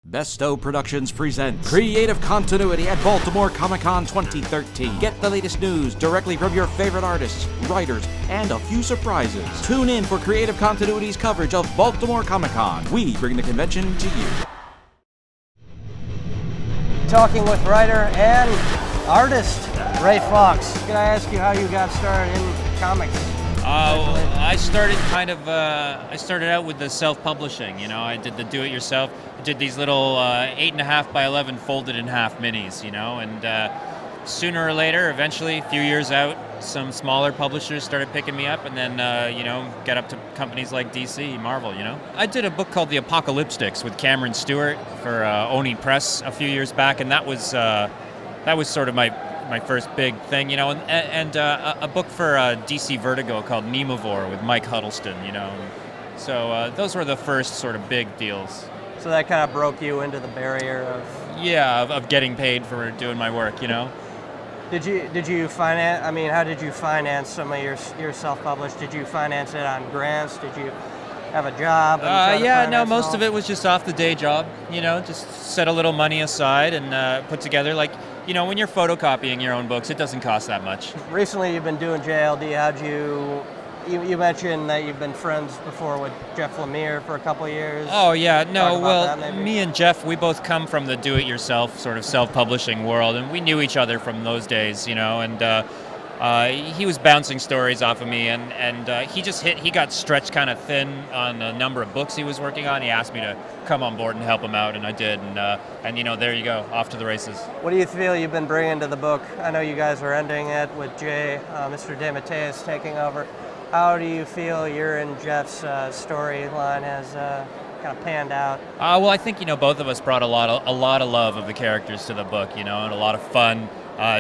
Bestow Productions presents Creative Continuity at Baltimore Comic Con 2013. Get the latest news directly from your favorite artists, writers, and a few surprises. Tune in for Creative Continuity's coverage of Baltimore Comic Con. We bring the convention to you. Talking with writer and artist Ray Fawkes. Can I ask you how you got started in comics? I started out with the self-publishing. You know, I did the do-it-yourself. I did these little 8.5 by 11 folded in half minis. You know, and sooner or later, eventually, a few years out, some smaller publishers started picking me up, and then get up to companies like DC, Marvel. You know, I did a book called The Apocalyptics with Cameron Stewart for Oni Press a few years back, and that was sort of my first big thing, you know, and a book for DC Vertigo called Nemivore with Mike Huddleston, you know. So those were the first sort of big deals. So that kind of broke you into the barrier of getting paid for doing my work, you know. Did you finance? I mean, how did you finance some of your self-published? Did you finance it on grants? Did you have a job? Most of it was just off the day job, you know, just set a little money aside and put together, like, you know, when you're photocopying your own books, it doesn't cost that much. Recently you've been doing JLD. How'd you mentioned that you've been friends before with Jeff Lemire for a couple of years. Oh yeah, no, well, that, me and Jeff, we both come from the do-it-yourself sort of self-publishing world, and we knew each other from those days, you know, and he was bouncing stories off of me, and he got stretched kind of thin on a number of books he was working on. He asked me to come on board and help him out, and I did, and you know, there you go, off to the races. What do you feel you've been bringing to the book? I know you guys are ending it with Jay, Mr. DeMatteis taking over. How do you feel your and Jeff's storyline has kind of panned out? Well, I think, you know, both of us brought a lot of love of the characters to the book, you know, and a lot of fun.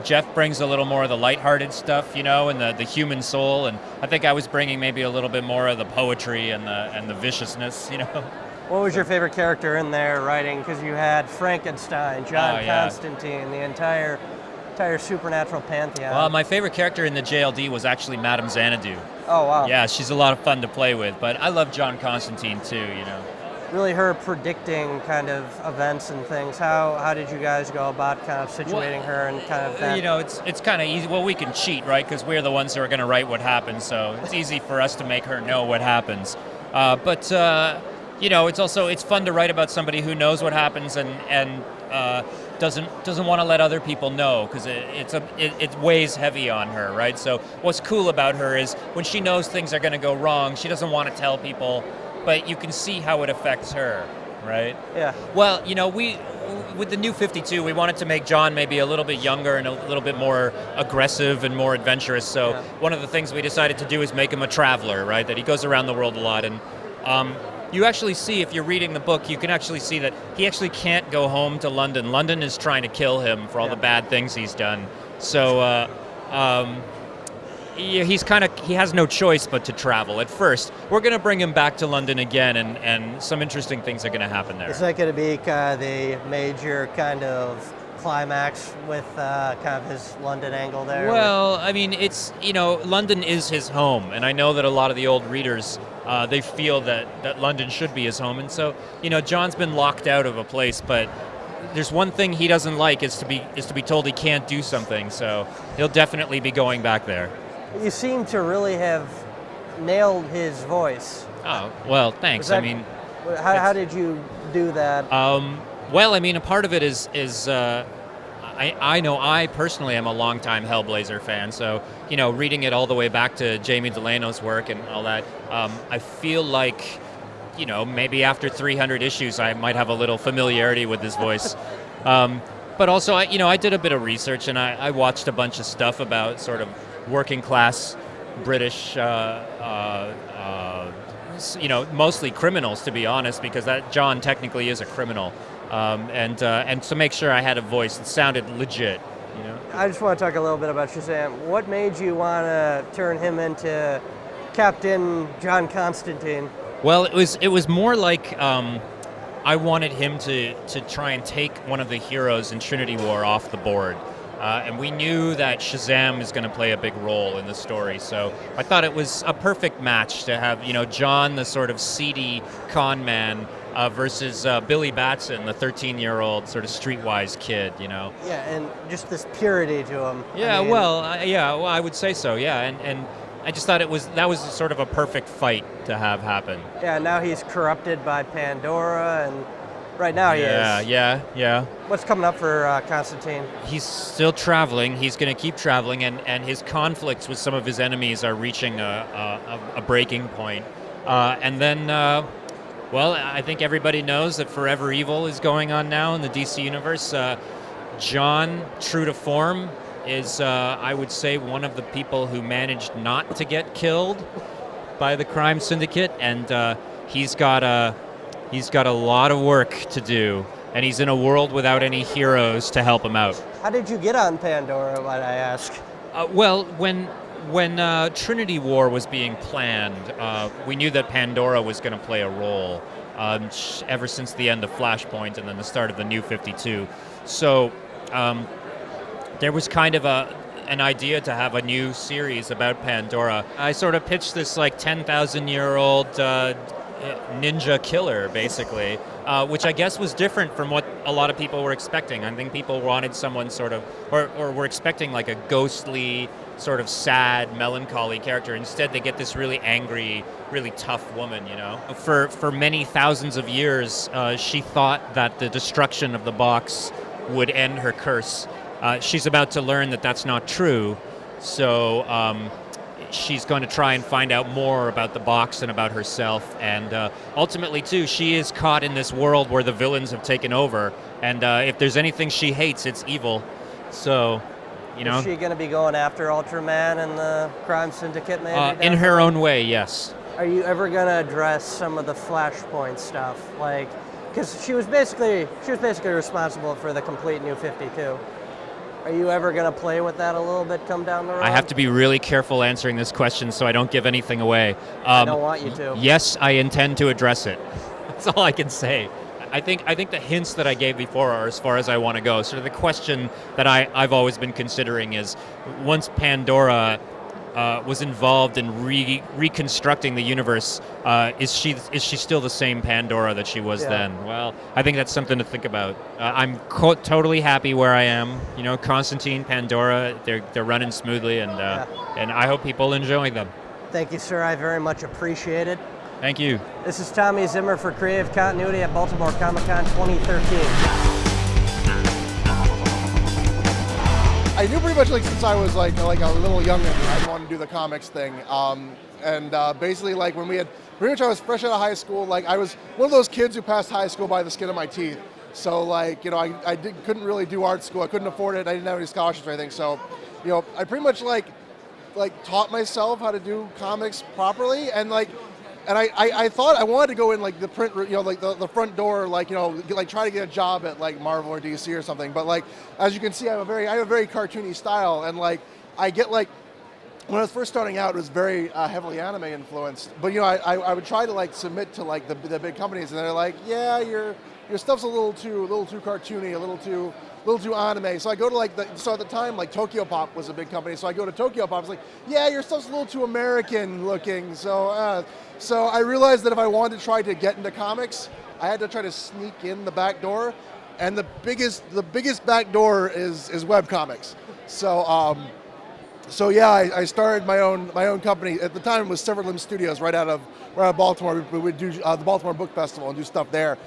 Jeff brings a little more of the lighthearted stuff, you know, and the human soul, and I think I was bringing maybe a little bit more of the poetry and the viciousness, you know. What was your favorite character in there writing? Because you had Frankenstein, Constantine, the entire supernatural pantheon. Well, my favorite character in the JLD was actually Madame Xanadu. Oh, wow. Yeah, she's a lot of fun to play with, but I love John Constantine too, you know. Really her predicting kind of events and things. How did you guys go about kind of situating her and kind of that? You know, it's kind of easy. Well, we can cheat, right? Because we're the ones who are going to write what happens, so it's easy for us to make her know what happens. But you know, it's fun to write about somebody who knows what happens and doesn't want to let other people know, because it weighs heavy on her, right? So what's cool about her is when she knows things are going to go wrong, she doesn't want to tell people, but you can see how it affects her, right? Yeah. Well, you know, with the New 52, we wanted to make John maybe a little bit younger and a little bit more aggressive and more adventurous. So One of the things we decided to do is make him a traveler, right? That he goes around the world a lot. And you actually see, if you're reading the book, you can actually see that he actually can't go home to London. London is trying to kill him for all the bad things he's done. So he has no choice but to travel. At first, we're going to bring him back to London again, and some interesting things are going to happen there. Is that going to be kind of the major kind of climax with kind of his London angle there? Well, I mean, it's, you know, London is his home, and I know that a lot of the old readers, they feel that London should be his home, and so, you know, John's been locked out of a place, but there's one thing he doesn't like is to be told he can't do something, so he'll definitely be going back there. You seem to really have nailed his voice. Oh, well, thanks. How did you do that? Well, I mean, a part of it is I know I personally am a longtime Hellblazer fan, so, you know, reading it all the way back to Jamie Delano's work and all that, I feel like, you know, maybe after 300 issues I might have a little familiarity with his voice. But also, I did a bit of research, and I watched a bunch of stuff about sort of working class British, mostly criminals, to be honest, because that John technically is a criminal. And to make sure I had a voice that sounded legit, you know. I just want to talk a little bit about Shazam. What made you want to turn him into Captain John Constantine? Well, it was more like I wanted him to try and take one of the heroes in Trinity War off the board. And we knew that Shazam is going to play a big role in the story, so I thought it was a perfect match to have, you know, John, the sort of seedy con man, versus Billy Batson, the 13-year-old sort of streetwise kid, you know. Yeah, and just this purity to him. Yeah, I would say so. Yeah, and I just thought that was sort of a perfect fight to have happen. Yeah, now he's corrupted by Pandora, and right now he is. Yeah. What's coming up for Constantine? He's still traveling. He's going to keep traveling, and his conflicts with some of his enemies are reaching a breaking point. And then, well, I think everybody knows that Forever Evil is going on now in the DC universe. John, true to form, is, I would say, one of the people who managed not to get killed by the crime syndicate, and he's got a lot of work to do, and he's in a world without any heroes to help him out. How did you get on Pandora, might I ask? Well, when Trinity War was being planned, we knew that Pandora was going to play a role ever since the end of Flashpoint and then the start of the New 52. So there was kind of an idea to have a new series about Pandora. I sort of pitched this like 10,000-year-old ninja killer, basically, which I guess was different from what a lot of people were expecting. I think people wanted someone sort of, or were expecting like a ghostly, sort of sad, melancholy character. Instead, they get this really angry, really tough woman, you know. For many thousands of years, she thought that the destruction of the box would end her curse. She's about to learn that that's not true, so she's going to try and find out more about the box and about herself, and ultimately, too, she is caught in this world where the villains have taken over, and if there's anything she hates, it's evil. So, you know. Is she going to be going after Ultraman and the crime syndicate, maybe? In her own way, yes. Are you ever going to address some of the Flashpoint stuff, like? Because she was basically responsible for the complete New 52. Are you ever going to play with that a little bit come down the road? I have to be really careful answering this question so I don't give anything away. I don't want you to. Yes, I intend to address it. That's all I can say. I think the hints that I gave before are as far as I want to go. So the question that I've always been considering is, once Pandora was involved in reconstructing the universe, is she still the same Pandora that she was then? Well, I think that's something to think about. I'm totally happy where I am. You know, Constantine, Pandora, they're running smoothly, and I hope people enjoy them. Thank you, sir. I very much appreciate it. Thank you. This is Tommy Zimmer for Creative Continuity at Baltimore Comic Con 2013. I knew pretty much like since I was like a little younger, I wanted to do the comics thing. Basically like when we had, pretty much I was fresh out of high school, like I was one of those kids who passed high school by the skin of my teeth. So like, you know, I couldn't really do art school. I couldn't afford it. I didn't have any scholarships or anything. So, you know, I pretty much like taught myself how to do comics properly, and I thought I wanted to go in like the print, you know, like the front door, like, you know, like try to get a job at like Marvel or DC or something. But like, as you can see, I have a very cartoony style, and like I get like, when I was first starting out, it was very heavily anime influenced. But you know, I would try to like submit to like the big companies, and they're like, yeah, your stuff's a little too cartoony, a little too anime. So I go to so at the time, like Tokyo Pop was a big company. So I go to Tokyo Pop. It's like, yeah, your stuff's a little too American looking. So I realized that if I wanted to try to get into comics, I had to try to sneak in the back door, and the biggest back door is webcomics. So yeah, I started my own company. At the time, it was Severed Limb Studios, right out of Baltimore. We would do the Baltimore Book Festival and do stuff there.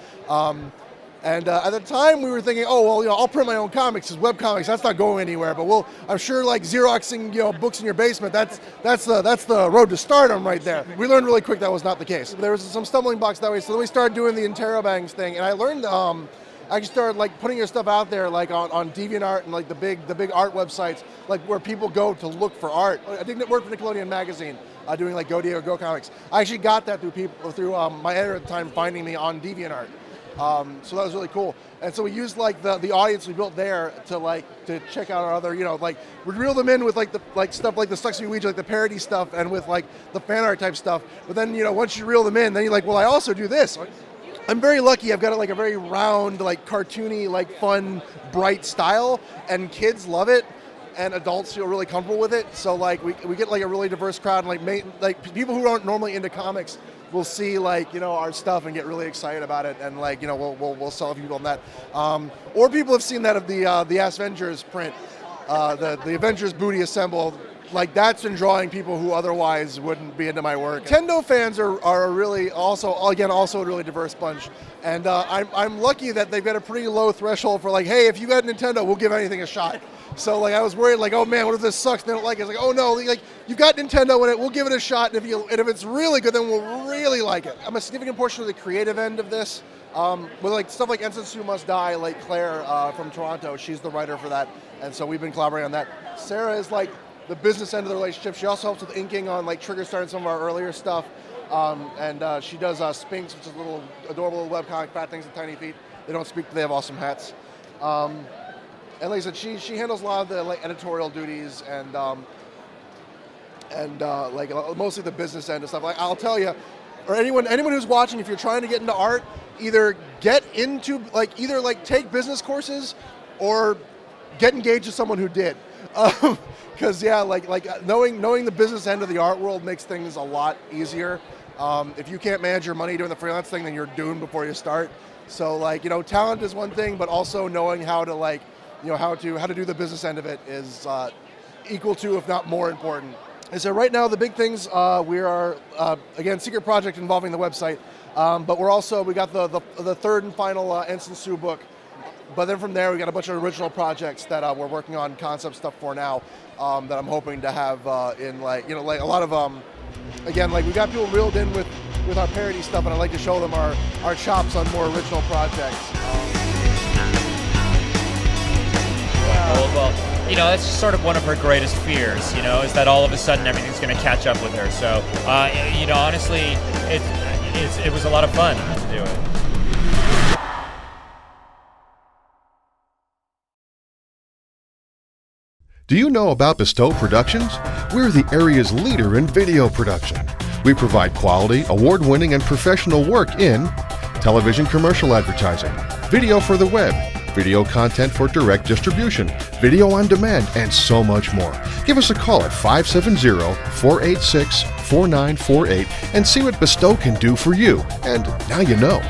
At the time, we were thinking, oh well, you know, I'll print my own comics as webcomics. That's not going anywhere. But I'm sure like Xeroxing, you know, books in your basement. That's the road to stardom right there. We learned really quick that was not the case. There was some stumbling blocks that way. So then we started doing the Interrobangs thing, and I learned. I just started like putting your stuff out there, like on DeviantArt and like the big art websites, like where people go to look for art. I did work for Nickelodeon Magazine, doing like Go or Go Comics. I actually got that through my editor at the time finding me on DeviantArt. So that was really cool. And so we used like the audience we built there to check out our other, you know, like we'd reel them in with like stuff like the Sucks Me Ouija, like the parody stuff, and with like the fan art type stuff. But then, you know, once you reel them in, then you're like, well, I also do this. I'm very lucky. I've got like a very round, like cartoony, like fun, bright style, and kids love it, and adults feel really comfortable with it. So like we get like a really diverse crowd, and like people who aren't normally into comics will see like, you know, our stuff and get really excited about it, and like, you know, we'll sell people on that. Or people have seen that of the Avengers print, the Avengers Booty Assemble. Like, that's been drawing people who otherwise wouldn't be into my work. Nintendo fans are really also a really diverse bunch, and I'm lucky that they've got a pretty low threshold for like, hey, if you got Nintendo, we'll give anything a shot. So like, I was worried like, oh man, what if this sucks? And they don't like it. It's like, oh no, like, you've got Nintendo in it, we'll give it a shot, and if it's really good, then we'll really like it. I'm a significant portion of the creative end of this. With like stuff like Ensign Must Die, like Claire from Toronto, she's the writer for that, and so we've been collaborating on that. Sarah is like the business end of the relationship. She also helps with inking on like Trigger Star and some of our earlier stuff, and she does Spinks, which is a little adorable little webcomic, fat things with tiny feet. They don't speak, but they have awesome hats. And like I said, she handles a lot of the like editorial duties and like mostly the business end of stuff. Like, I'll tell you, or anyone who's watching, if you're trying to get into art, either take business courses or get engaged with someone who did. Because yeah, like knowing the business end of the art world makes things a lot easier. If you can't manage your money doing the freelance thing, then you're doomed before you start. So like, you know, talent is one thing, but also knowing how to like, you know, how to do the business end of it is equal to, if not more important. And so right now the big things, we are again, secret project involving the website, but we got the third and final Ensign Sue book. But then from there, we got a bunch of original projects that we're working on concept stuff for now, that I'm hoping to have in like, you know, like a lot of again, like we got people reeled in with our parody stuff, and I like to show them our chops on more original projects. Well, you know, that's sort of one of her greatest fears, you know, is that all of a sudden everything's going to catch up with her. So, you know, honestly, it was a lot of fun to do it. Do you know about Bestow Productions? We're the area's leader in video production. We provide quality, award-winning, and professional work in television commercial advertising, video for the web, video content for direct distribution, video on demand, and so much more. Give us a call at 570-486-4948 and see what Bestow can do for you. And now you know.